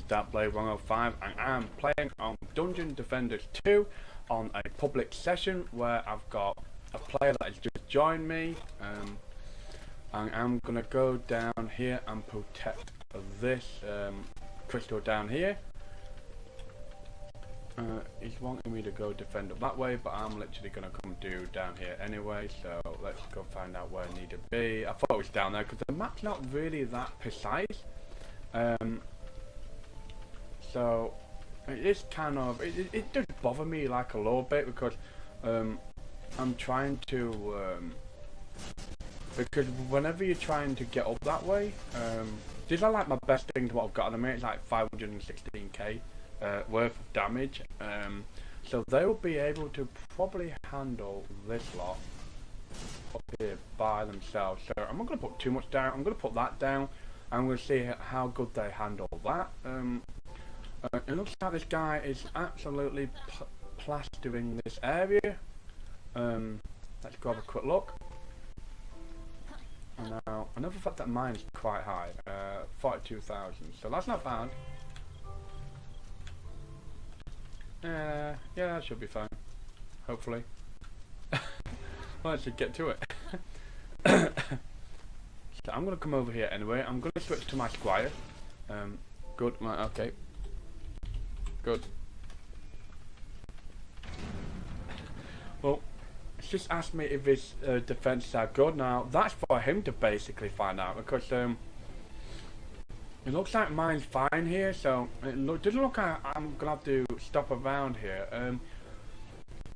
DarkBlade105 and I'm playing on Dungeon Defenders 2 on a public session where I've got a player that has just joined me, and I'm going to go down here and protect this crystal down here. He's wanting me to go defend up that way, but I'm literally going to come do down here anyway, so let's go find out where I need to be. I thought it was down there because the map's not really that precise. So it is kind of, it does bother me like a little bit because I'm trying to, because whenever you're trying to get up that way, these are like my best things what I've got at the minute. It's like 516k worth of damage, so they will be able to probably handle this lot up here by themselves. So I'm not going to put too much down. I'm going to put that down and we'll see how good they handle that. It looks like this guy is absolutely plastering this area. Let's grab a quick look. And now I never thought that mine is quite high, 42,000, so that's not bad. Yeah, that should be fine, hopefully. Let's just get to it. So I'm going to come over here anyway. I'm going to switch to my squire. Good, right, okay. Good. Well, it's just asked me if his defenses are good. Now, that's for him to basically find out, because it looks like mine's fine here, so it doesn't look like I'm going to have to stop around here.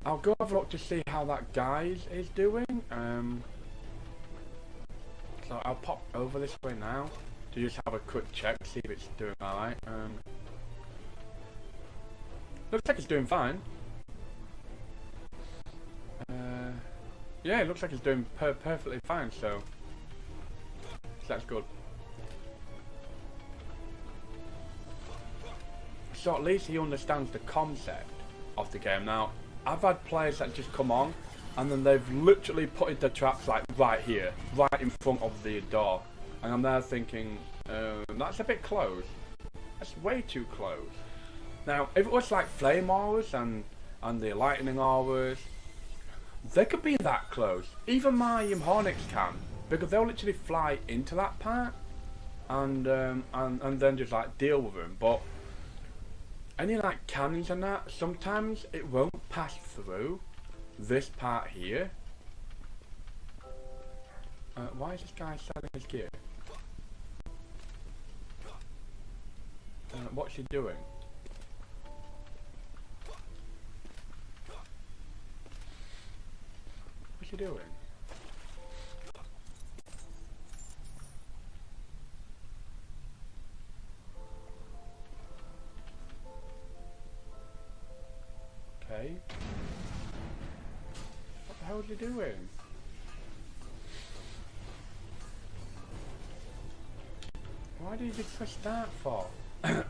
I'll go have a look to see how that guy is doing. So I'll pop over this way now to just have a quick check, see if it's doing alright. Looks like it's doing fine. Yeah, it looks like it's doing perfectly fine, so that's good. So at least he understands the concept of the game. Now, I've had players that just come on and then they've literally put in the traps like right here, right in front of the door, and I'm there thinking, that's a bit close. That's way too close. Now, if it was like flame auras and the lightning auras, they could be that close. Even my hornets can, because they'll literally fly into that part and then just like deal with them. But any like cannons and that, sometimes it won't pass through this part here. Why is this guy selling his gear? What's he doing? What's he doing? Okay. What the hell is he doing? Why did he push that for? It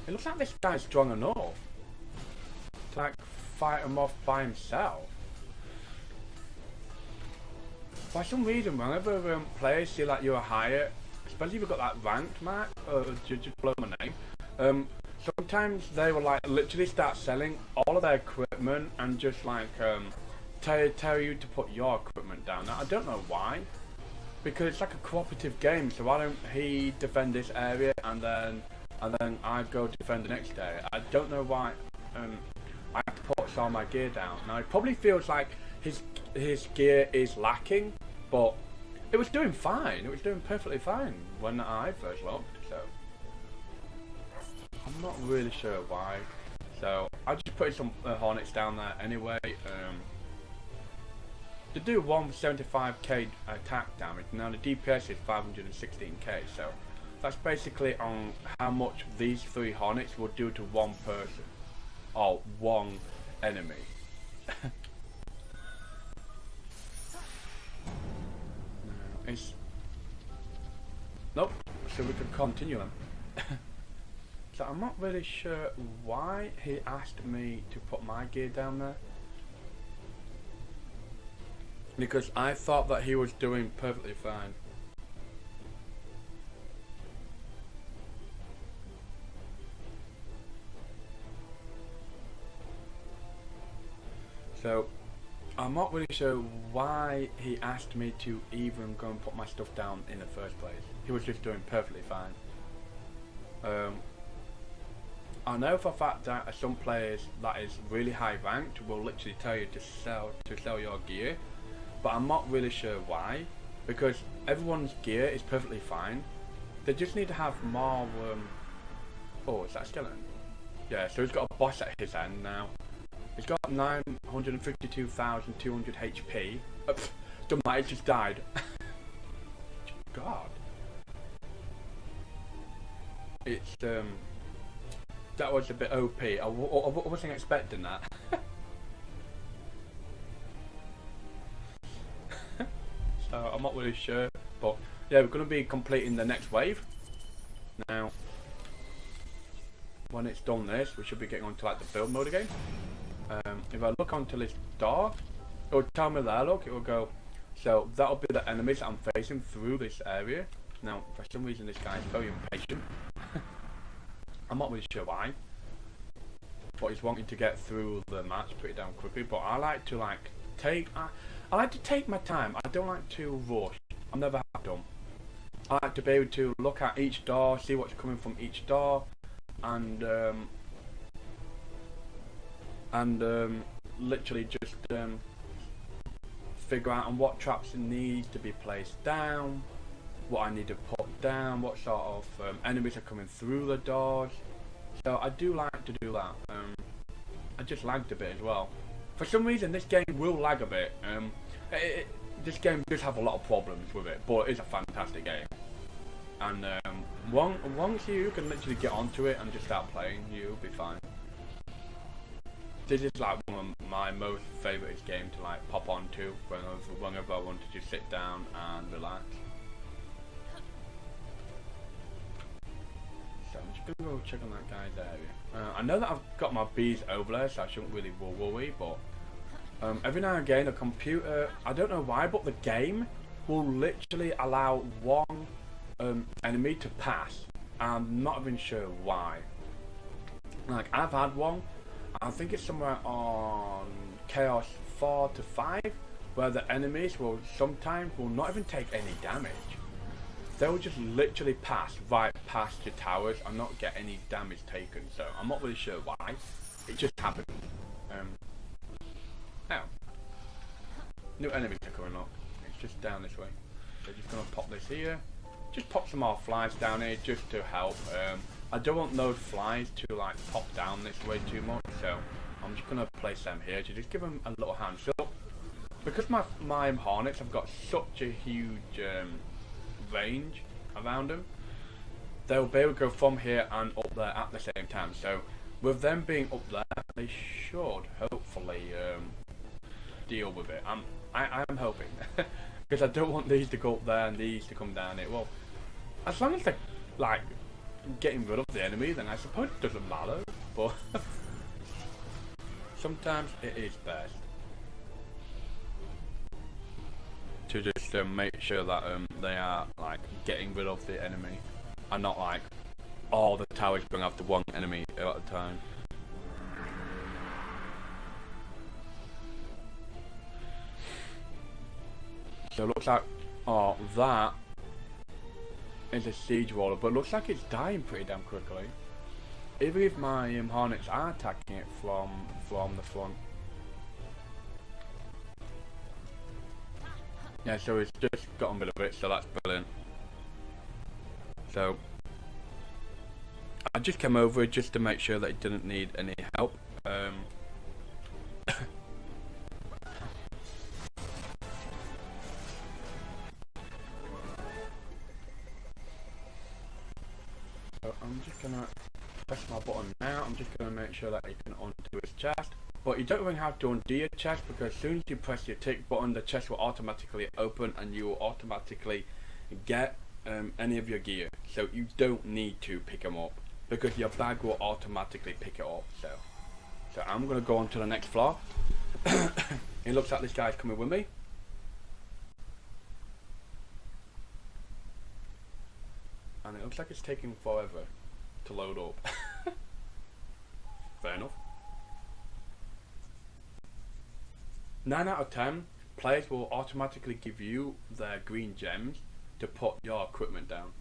looks like this guy's strong enough to like fight him off by himself. For some reason, whenever players see like you're higher, especially if you've got that ranked mark, just blow my name, sometimes they will like literally start selling all of their equipment and just like tell you to put your equipment down. Now I don't know why, because it's like a cooperative game. So why don't he defend this area and then I go defend the next area? I don't know why I put all my gear down. Now it probably feels like his gear is lacking, but it was doing fine. It was doing perfectly fine when I first looked. So I'm not really sure why. So I just put some hornets down there anyway. To do 175k attack damage. Now the DPS is 516k, so that's basically on how much these 3 hornets will do to one person or one enemy. Nope, so we could continue them. So I'm not really sure why he asked me to put my gear down there, because I thought that he was doing perfectly fine. So I'm not really sure why he asked me to even go and put my stuff down in the first place. He was just doing perfectly fine. I know for a fact that some players that is really high ranked will literally tell you to sell your gear, but I'm not really sure why, because everyone's gear is perfectly fine. They just need to have more. Oh, is that a skeleton? Yeah, so he's got a boss at his end now. He's got 952,200 HP. Don't matter, it just died. God. It's that was a bit OP. I wasn't expecting that. So I'm not really sure, but yeah, we're going to be completing the next wave. Now, when it's done this, we should be getting onto like the build mode again. If I look onto this door, it will tell me there, look, it will go, so that'll be the enemies that I'm facing through this area. Now, for some reason this guy is very impatient. I'm not really sure why, but he's wanting to get through the match pretty damn quickly, but I like to take my time. I don't like to rush. I never have done. I like to be able to look at each door, see what's coming from each door, and literally just figure out on what traps need to be placed down, what I need to put down, what sort of enemies are coming through the doors. So I do like to do that. I just lagged a bit as well. For some reason this game will lag a bit. This game does have a lot of problems with it, but it's a fantastic game. And once you can literally get onto it and just start playing, you'll be fine. This is like one of my most favourite games to like pop onto whenever I want to just sit down and relax. So I'm just gonna go check on that guy's area. I know that I've got my bees over there, so I shouldn't really worry, but every now and again the computer, I don't know why, but the game will literally allow one enemy to pass. I'm not even sure why. Like, I've had one, I think it's somewhere on Chaos 4 to 5, where the enemies will sometimes not even take any damage. They'll just literally pass right past your towers and not get any damage taken. So I'm not really sure why. It just happened. Oh. New enemies are coming up. It's just down this way. So just gonna pop this here. Just pop some more flies down here just to help. I don't want those flies to like pop down this way too much, so I'm just gonna place them here to just give them a little hand. So because my hornets have got such a huge range around them, they'll be able to go from here and up there at the same time. So with them being up there, they should hopefully deal with it. I'm hoping, because I don't want these to go up there and these to come down here. Well, as long as they're like getting rid of the enemy, then I suppose it doesn't matter, but sometimes it is best to just make sure that they are like getting rid of the enemy and not like all the towers bring after one enemy at a time. So it looks like, oh, that is a siege roller, but it looks like it's dying pretty damn quickly. Even if my hornets are attacking it from the front. Yeah, so it's just gotten rid of it, so that's brilliant. So I just came over just to make sure that it didn't need any help. So I'm just gonna press my button now. I'm just gonna make sure that you can undo his chest. But you don't even have to undo your chest, because as soon as you press your tick button, the chest will automatically open and you will automatically get any of your gear. So you don't need to pick them up, because your bag will automatically pick it up. So I'm gonna go on to the next floor. It looks like this guy's coming with me. And it looks like it's taking forever to load up. Fair enough. 9 out of 10 players will automatically give you their green gems to put your equipment down.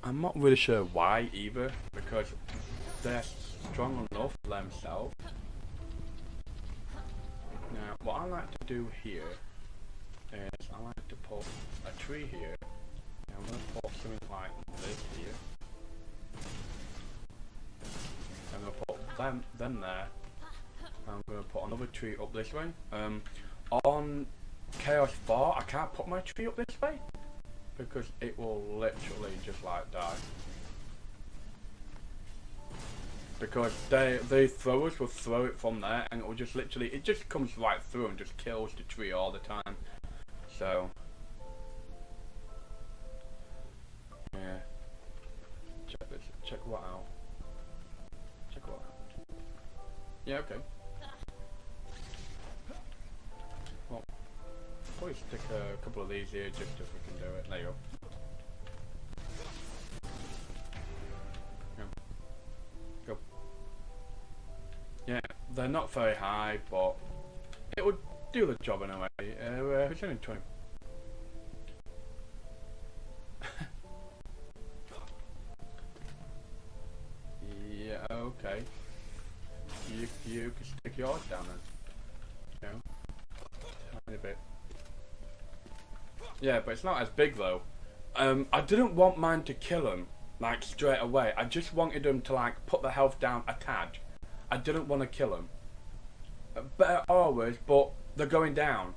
I'm not really sure why either, because they're strong enough themselves. Now, what I like to do here is I like to put a tree here. I'm going to put something like this here. I'm going to put them there. I'm going to put another tree up this way. On Chaos 4, I can't put my tree up this way because it will literally just like die. Because the throwers will throw it from there and it will just literally, it just comes right through and just kills the tree all the time. So, yeah. Check this, check what out. Check what out. Yeah, okay. Well, probably stick a couple of these here just if we can do it. There you go. Go. Yeah, they're not very high, but it would do the job in a way. Who's only 20? Yeah, okay. You can stick yours down then. You know? Tiny bit. Yeah, but it's not as big though. I didn't want mine to kill him, like straight away. I just wanted him to like put the health down a tad. I didn't want to kill him. Better always, but they're going down.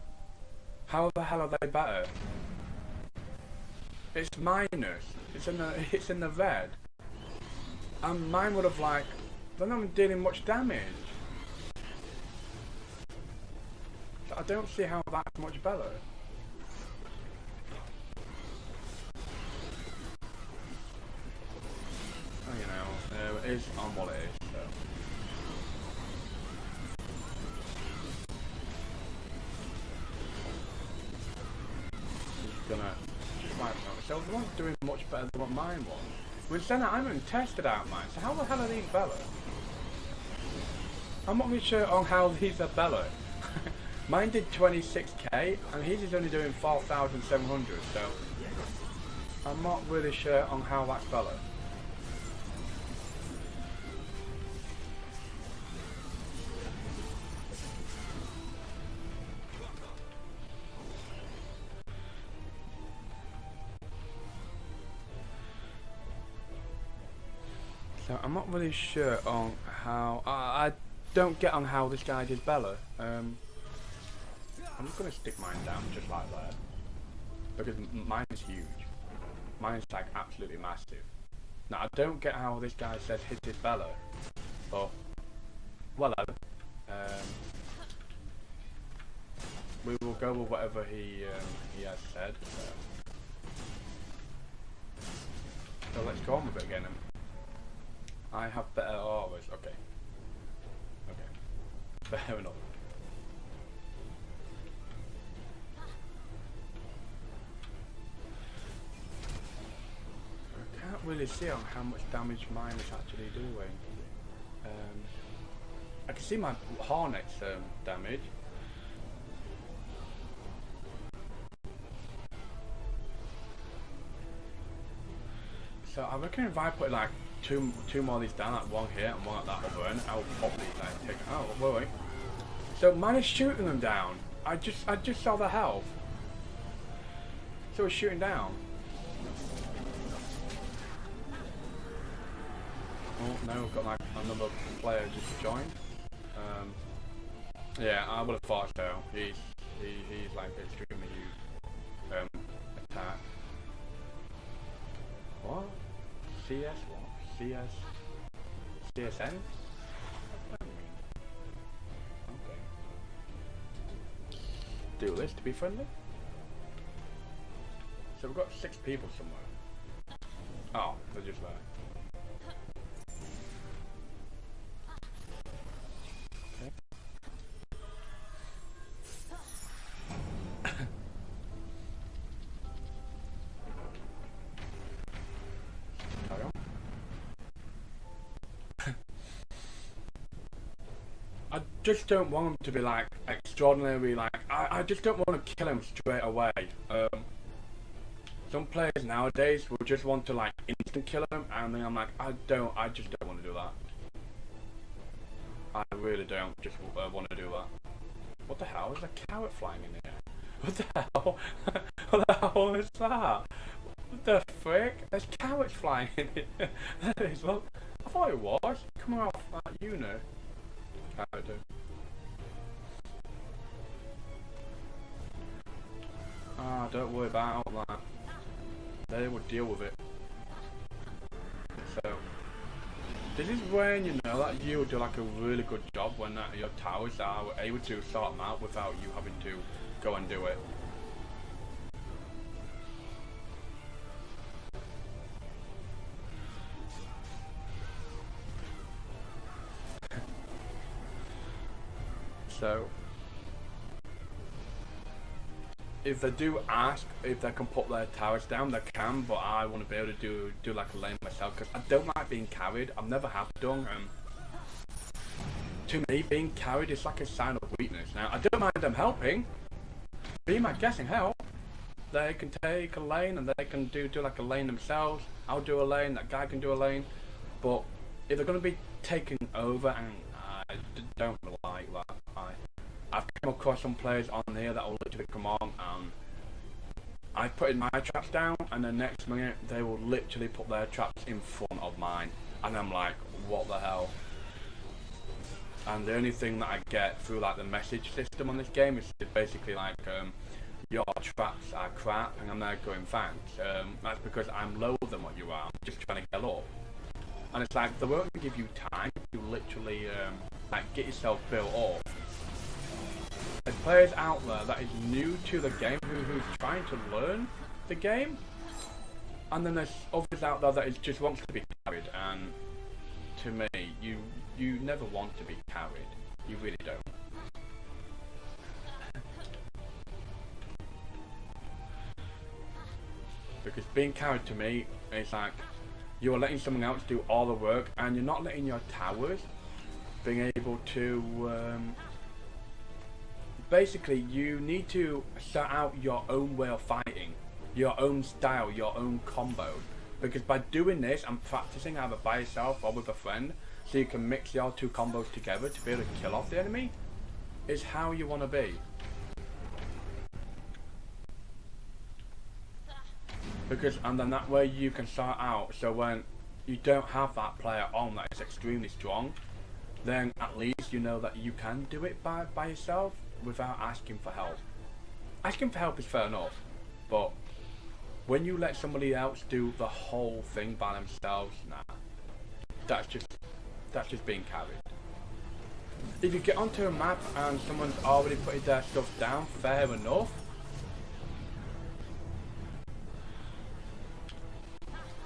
How the hell are they better? It's minus. It's in the red. And mine would have like, they're not dealing much damage. So I don't see how that's much better. Oh, you know, it is on what it is, so. Just gonna wipe out. So they weren't doing much better than what mine was. With Senna, I haven't tested out mine, so how the hell are these better? I'm not really sure on how these are better. Mine did 26k, and his is only doing 4,700, so I'm not really sure on how that's better. So I'm not really sure on how, I don't get on how this guy did better. I'm just going to stick mine down just like that, because mine is huge. Mine is like absolutely massive. Now I don't get how this guy says his is better, but whatever. We will go with whatever he has said. So let's go on with it again. I have better auras. Okay. Okay. Fair enough. I can't really see on how much damage mine is actually doing. I can see my Hornet's damage. So I reckon if I put like two more of these down, like one here and one at that other end, I'll probably like take it out. Oh, wait. So mine is shooting them down. I just saw the health. So it's shooting down. Oh no, we've got like another player just joined. Yeah, I would have thought so. He's like extremely huge. Attack. What? CS what? CS? CSN? Okay. Do this to be friendly? So we've got 6 people somewhere. Oh, they're just there. Okay. Carry on. I just don't want him to be like extraordinary. Like I just don't want to kill him straight away. Some players nowadays will just want to like instant kill him, and then I'm like, I just don't want to do that. I really don't just want to do that. What the hell? Is a carrot flying in here? What the hell? What the hell is that? What the frick? There's carrots flying in here. There is, look. I thought it was. Coming off that unit. Carrot do. Ah, don't worry about that. They will deal with it. So, this is when you know that you do like a really good job when your towers are able to sort them out without you having to go and do it. So, if they do ask if they can put their towers down, they can, but I want to be able to do like a lane myself, because I don't like being carried. I've never have done. To me, being carried is like a sign of weakness. Now, I don't mind them helping. Be my guessing help. They can take a lane and they can do like a lane themselves. I'll do a lane, that guy can do a lane. But if they're going to be taken over, and I don't like that. I've come across some players on here that will literally come on and I put in my traps down, and the next minute they will literally put their traps in front of mine, and I'm like, what the hell? And the only thing that I get through like the message system on this game is basically like, your traps are crap, and I'm there going, thanks. That's because I'm lower than what you are. I'm just trying to get up. And it's like, they won't give you time to literally like get yourself built up. There's players out there that is new to the game who's trying to learn the game, and then there's others out there that is just wants to be carried. And to me, you never want to be carried. You really don't. Because being carried to me is like you are letting someone else do all the work, and you're not letting your towers being able to. Basically, you need to set out your own way of fighting, your own style, your own combo. Because by doing this and practicing either by yourself or with a friend, so you can mix your two combos together to be able to kill off the enemy, is how you want to be. Because, and then that way you can start out, so when you don't have that player on that is extremely strong, then at least you know that you can do it by yourself without asking for help. Asking for help is fair enough, but when you let somebody else do the whole thing by themselves, nah, that's just being carried. If you get onto a map and someone's already putting their stuff down, fair enough.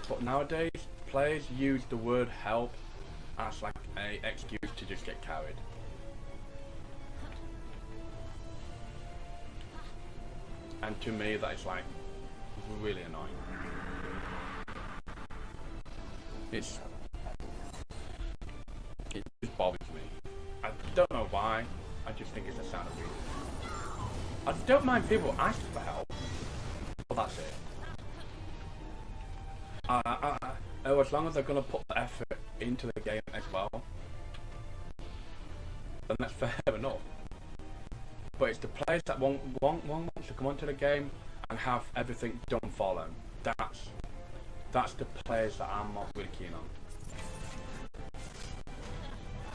But nowadays, players use the word help as like an excuse to just get carried. And to me, that is like really annoying. It just bothers me. I don't know why. I just think it's a sign of weakness. I don't mind people asking for help, but that's it. As long as they're gonna put the effort into the game as well, then that's fair enough. But it's the players that want to come onto the game and have everything done for them. That's the players that I'm not really keen on.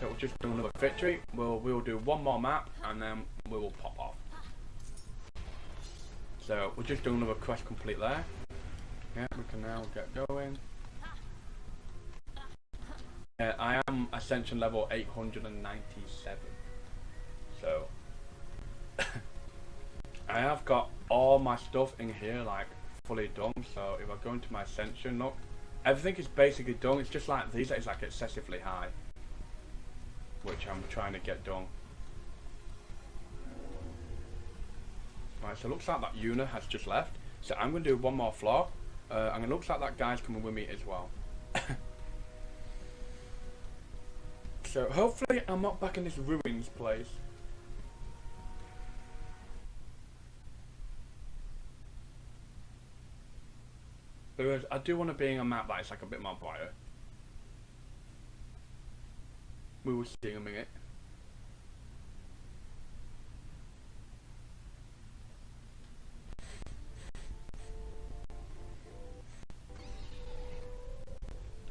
So we'll just do another victory. We'll do one more map and then we will pop off. So we'll just do another quest complete there. Yeah, we can now get going. Yeah, I am Ascension level 897. So I have got all my stuff in here like fully done. So if I go into my Ascension, look, everything is basically done. It's just like these is like excessively high, which I'm trying to get done. Right, so it looks like that Una has just left. So I'm going to do one more floor. And it looks like that guy's coming with me as well. So hopefully I'm not back in this ruins place. Because I do want to be in a map that is like a bit more brighter. We will see in a minute.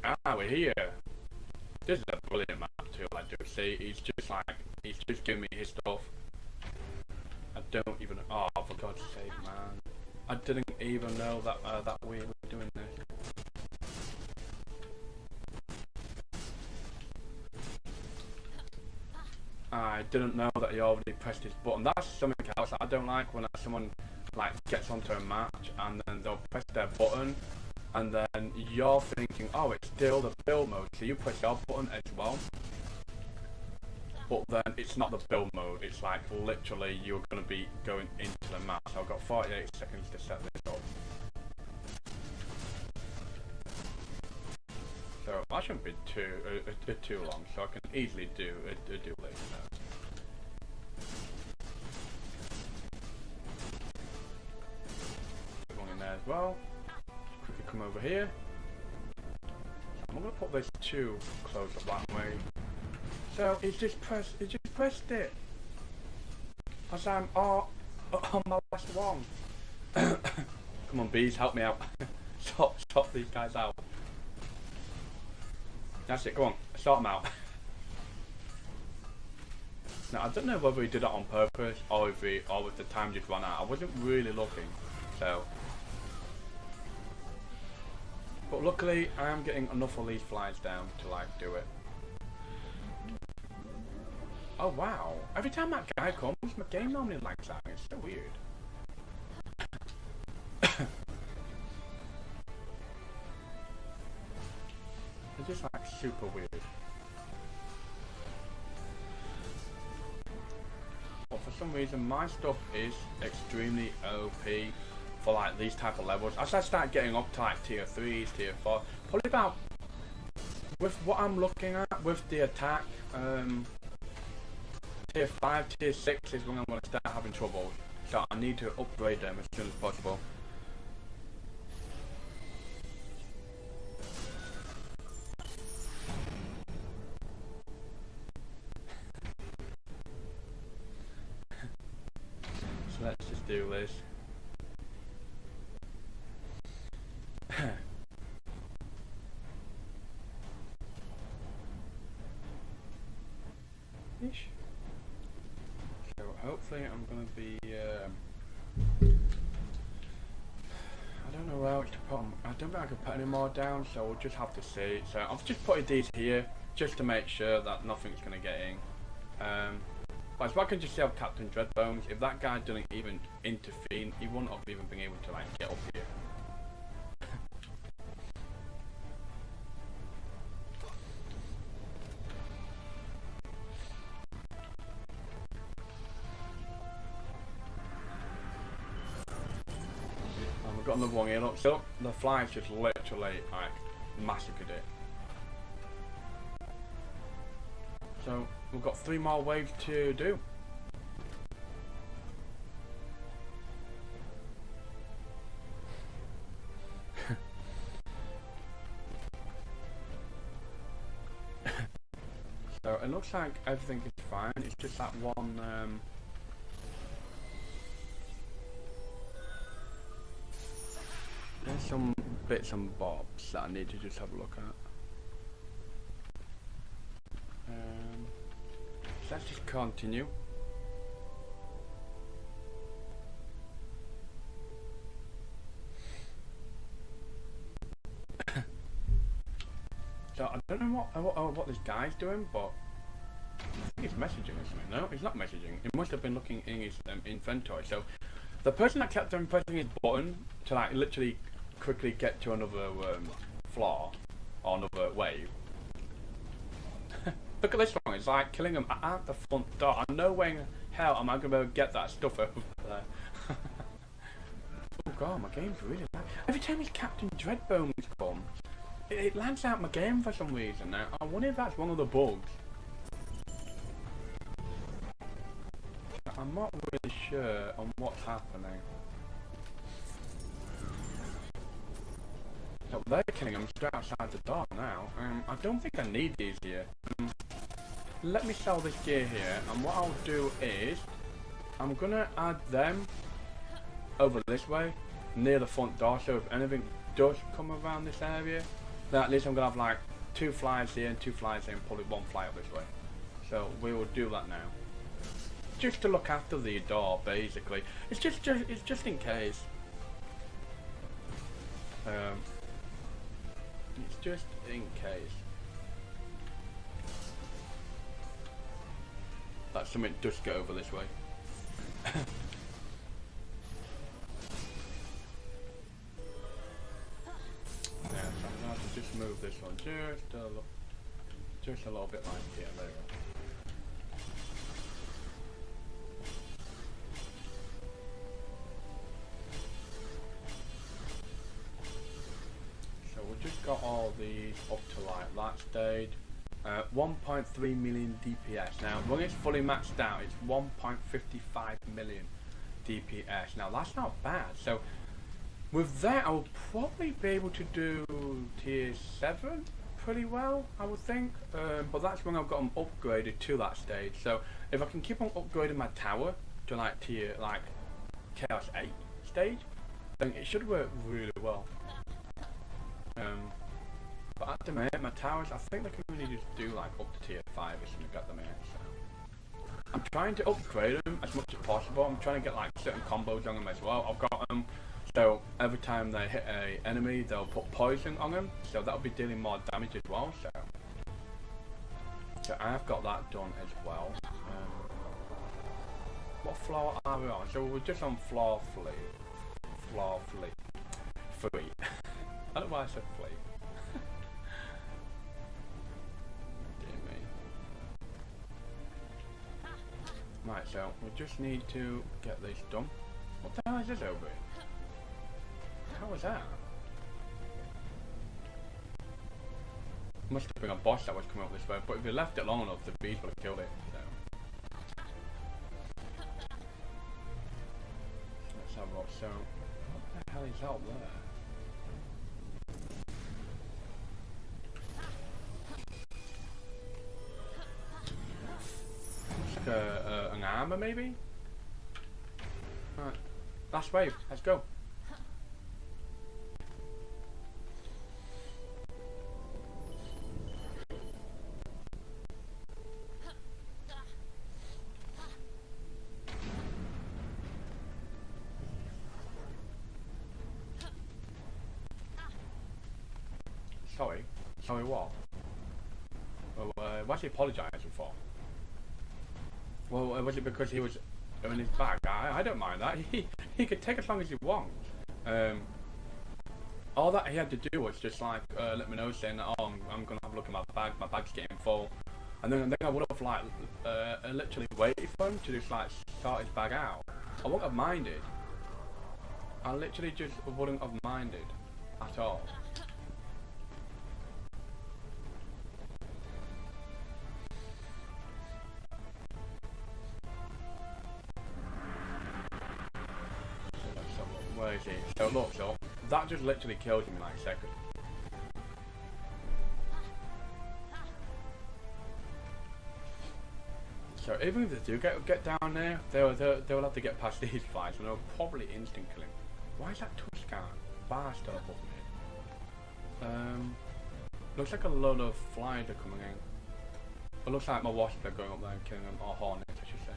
Ah, we're here. This is a brilliant map too, I do see. He's just giving me his stuff. I don't even, oh, for God's sake, man. I didn't even know that that we were doing this. I didn't know that he already pressed his button. That's something else I don't like, when someone like gets onto a match and then they'll press their button and then you're thinking, oh, it's still the build mode, so you press your button as well. But then it's not the build mode, it's like literally you're going to be going into the match. So I've got 48 seconds to set this up. So that shouldn't be too long, so I can easily do a duelist now. Put one in there as well. Quickly come over here. I'm going to put this too close up that way. So he just pressed it. As I'm on my last one. Come on, bees, help me out. Sort these guys out. That's it, go on, sort them out. Now I don't know whether he did it on purpose or if the time just ran out. I wasn't really looking, so. But luckily I am getting enough of these flies down to like do it. Oh wow, every time that guy comes, my game normally lags out. It's so weird. It's just like super weird. But for some reason my stuff is extremely OP for like these type of levels. As I start getting up to like tier 3s, tier 4, probably about, with what I'm looking at with the attack, tier 5, tier 6 is when I'm going to start having trouble. So I need to upgrade them as soon as possible. So let's just do this. Ish. So hopefully I'm going to be, I don't know where else to put them. I don't think I can put any more down, so we'll just have to see. So I've just put these here, just to make sure that nothing's going to get in. But if I can just see how Captain Dreadbones, if that guy didn't even intervene, he wouldn't have even been able to like get up here. We've got another one here, look, so the flies just literally like massacred it. So we've got 3 more waves to do. So it looks like everything is fine, it's just that one there's some bits and bobs that I need to just have a look at. So let's just continue. So I don't know what this guy's doing, but I think he's messaging or something. No, he's not messaging. He must have been looking in his inventory. So the person that kept on pressing his button to like literally quickly get to another floor or another wave. Look at this one, it's like killing him at the front door. No way in hell am I going to be able to get that stuff over there. Oh god, my game's really bad. Every time his Captain Dreadbones come, it lands out my game for some reason. Now, I wonder if that's one of the bugs. I'm not really sure on what's happening. So they're killing them straight outside the door now. I don't think I need these here. Let me sell this gear here, and what I'll do is I'm gonna add them over this way near the front door, so if anything does come around this area, then at least I'm gonna have like 2 flyers here and 2 flyers here and probably 1 flyer up this way. So we will do that now, just to look after the door. Basically, it's just in case. It's just in case that something does go over this way. Yeah, so I'm gonna have to just move this one just a little bit like here. There we go. So we've just got all these up to like that stage. 1.3 million DPS. Now when it's fully maxed out, it's 1.55 million DPS. Now that's not bad. So with that, I will probably be able to do tier 7 pretty well, I would think. But that's when I've got them upgraded to that stage. So if I can keep on upgrading my tower to like tier like Chaos 8 stage, then it should work really well. But at the minute, my towers, I think they can really just do like up to tier 5 or something at the minute. So I'm trying to upgrade them as much as possible. I'm trying to get like certain combos on them as well. I've got them, so every time they hit a enemy, they'll put poison on them, so that'll be dealing more damage as well. So I've got that done as well. What floor are we on? So we're just on floor 3. Floor 3. 3. I don't know why I said 3. Right, so we just need to get this done. What the hell is this over here? How was that? Must have been a boss that was coming up this way, but if we left it long enough, the bees would have killed it. So let's have a look. So what the hell is out there? An armor maybe? Right, last wave, let's go. Sorry what? What's he apologising for? Well, was it because he was in his bag? I don't mind that. He could take as long as he wants. All that he had to do was just like let me know, saying that, oh, I'm gonna have a look at my bag's getting full, and then I would have like literally waited for him to just like sort his bag out. I wouldn't have minded. I literally just wouldn't have minded at all. Where is he? So look, so that just literally killed him in like a second. So even if they do get down there, they'll have to get past these fights, and they'll probably instant kill him. Why is that Tuscan bar still above me? Looks like a lot of flies are coming in. It looks like my wasps are going up there and killing them, or hornets I should say.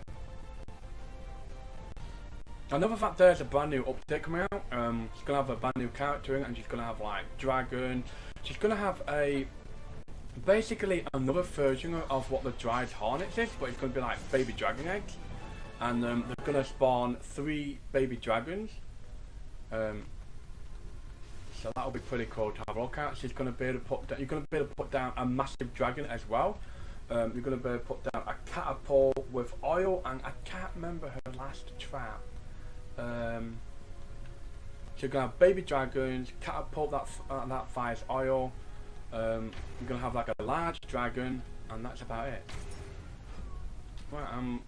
Another fact, there's a brand new update coming out. She's gonna have a brand new character in it, and she's gonna have like dragon. She's gonna have basically another version of what the dried hornets is, but it's gonna be like baby dragon eggs, and they're gonna spawn 3 baby dragons. So that'll be pretty cool to have a look at. She's gonna be able to you're gonna be able to put down a massive dragon as well. You're gonna be able to put down a catapult with oil, and I can't remember her last trap. So you're gonna have baby dragons, catapult that fires oil. You're gonna have like a large dragon, and that's about it. Right,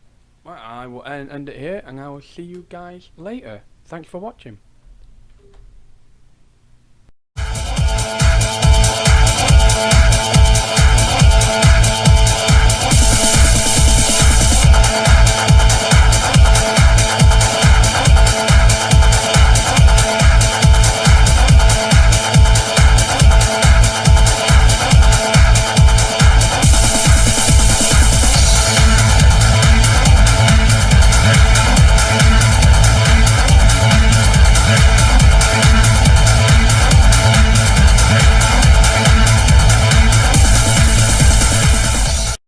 Well, I will end it here, and I will see you guys later. Thanks for watching.